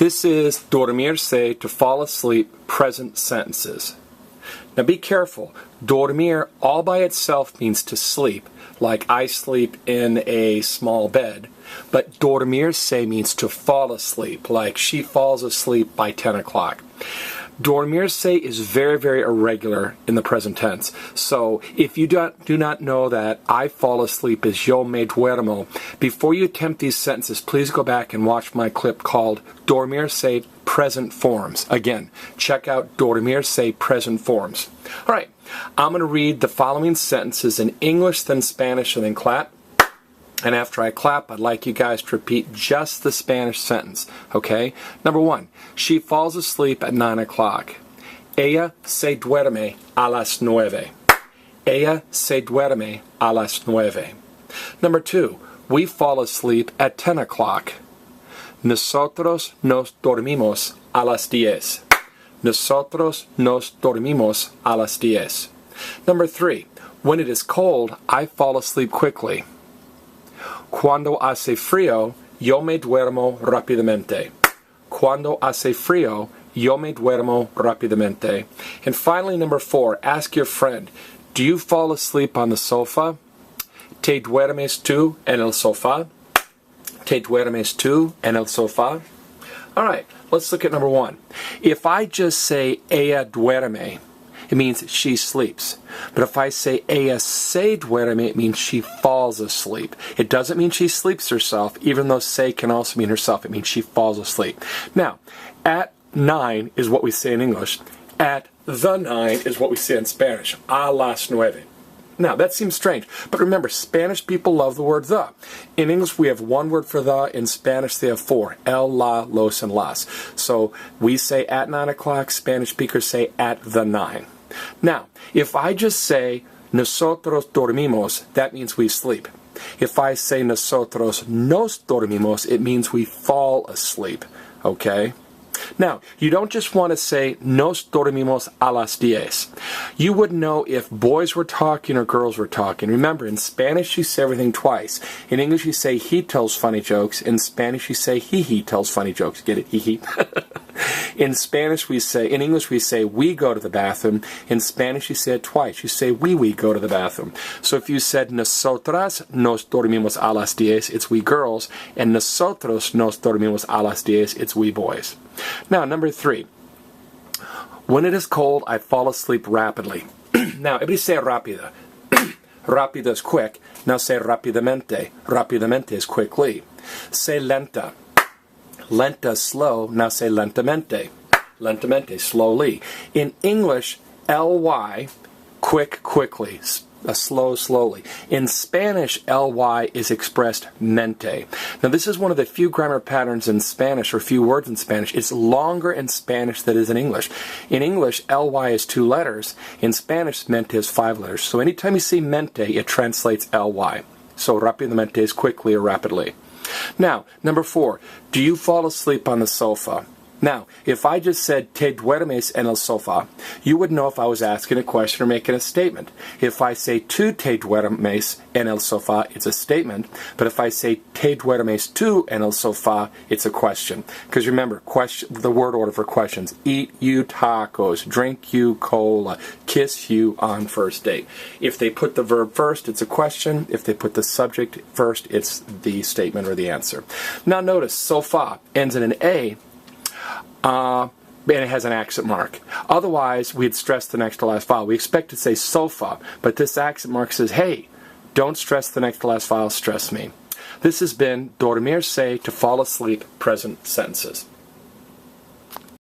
This is dormirse, to fall asleep, present sentences. Now be careful. Dormir all by itself means to sleep, like I sleep in a small bed. But dormirse means to fall asleep, like she falls asleep by 10 o'clock. Dormirse is very, very irregular in the present tense. So if you do not know that I fall asleep is yo me duermo, before you attempt these sentences, please go back and watch my clip called Dormirse Present Forms. Again, check out Dormirse Present Forms. All right, I'm going to read the following sentences in English, then Spanish, and then clap. And after I clap, I'd like you guys to repeat just the Spanish sentence, okay? Number 1, she falls asleep at 9 o'clock. Ella se duerme a las 9. Ella se duerme a las 9. Number 2, we fall asleep at 10 o'clock. Nosotros nos dormimos a las 10. Nosotros nos dormimos a las 10. Number 3, when it is cold, I fall asleep quickly. Cuando hace frío, yo me duermo rápidamente. Cuando hace frío, yo me duermo rápidamente. And finally, number 4, ask your friend, do you fall asleep on the sofa? ¿Te duermes tú en el sofá? ¿Te duermes tú en el sofá? All right, let's look at number 1. If I just say ella duerme, it means she sleeps. But if I say ella se duerme, it means she falls asleep. It doesn't mean she sleeps herself, even though se can also mean herself. It means she falls asleep. Now, at 9 is what we say in English. At the 9 is what we say in Spanish. A las 9. Now, that seems strange, but remember, Spanish people love the word the. In English, we have one word for the. In Spanish, they have 4. El, la, los, and las. So we say at 9 o'clock, Spanish speakers say at the 9. Now, if I just say nosotros dormimos, that means we sleep. If I say nosotros nos dormimos, it means we fall asleep. Okay? Now, you don't just want to say nos dormimos a las 10. You would know if boys were talking or girls were talking. Remember, in Spanish you say everything twice. In English you say he tells funny jokes. In Spanish you say he tells funny jokes. Get it? He. In English we say we go to the bathroom. In Spanish you say it twice. You say we go to the bathroom. So if you said nosotras nos dormimos a las 10, it's we girls, and nosotros nos dormimos a las 10, it's we boys. Now, number 3. When it is cold, I fall asleep rapidly. Now, everybody say rápida. Rápida is quick. Now say rápidamente. Rápidamente is quickly. Say lenta. Lenta is slow. Now say lentamente. Lentamente, slowly. In English, ly, quick, quickly. Slow, slowly. In Spanish, ly is expressed mente. Now this is one of the few grammar patterns in Spanish, or few words in Spanish. It's longer in Spanish than it is in English. In English, ly is 2 letters. In Spanish, mente is 5 letters. So anytime you see mente, it translates ly. So rápidamente is quickly or rapidly. Now, number 4, do you fall asleep on the sofa? Now, if I just said, te duermes en el sofá, you would know if I was asking a question or making a statement. If I say, tú te duermes en el sofá, it's a statement. But if I say, te duermes tú en el sofá, it's a question. Because remember, the word order for questions. Eat you tacos, drink you cola, kiss you on first date. If they put the verb first, it's a question. If they put the subject first, it's the statement or the answer. Now notice, sofá ends in an A, and it has an accent mark. Otherwise, we'd stress the next to last vowel. We expect to say sofa, but this accent mark says, hey, don't stress the next to last vowel, stress me. This has been dormirse, to fall asleep, present sentences.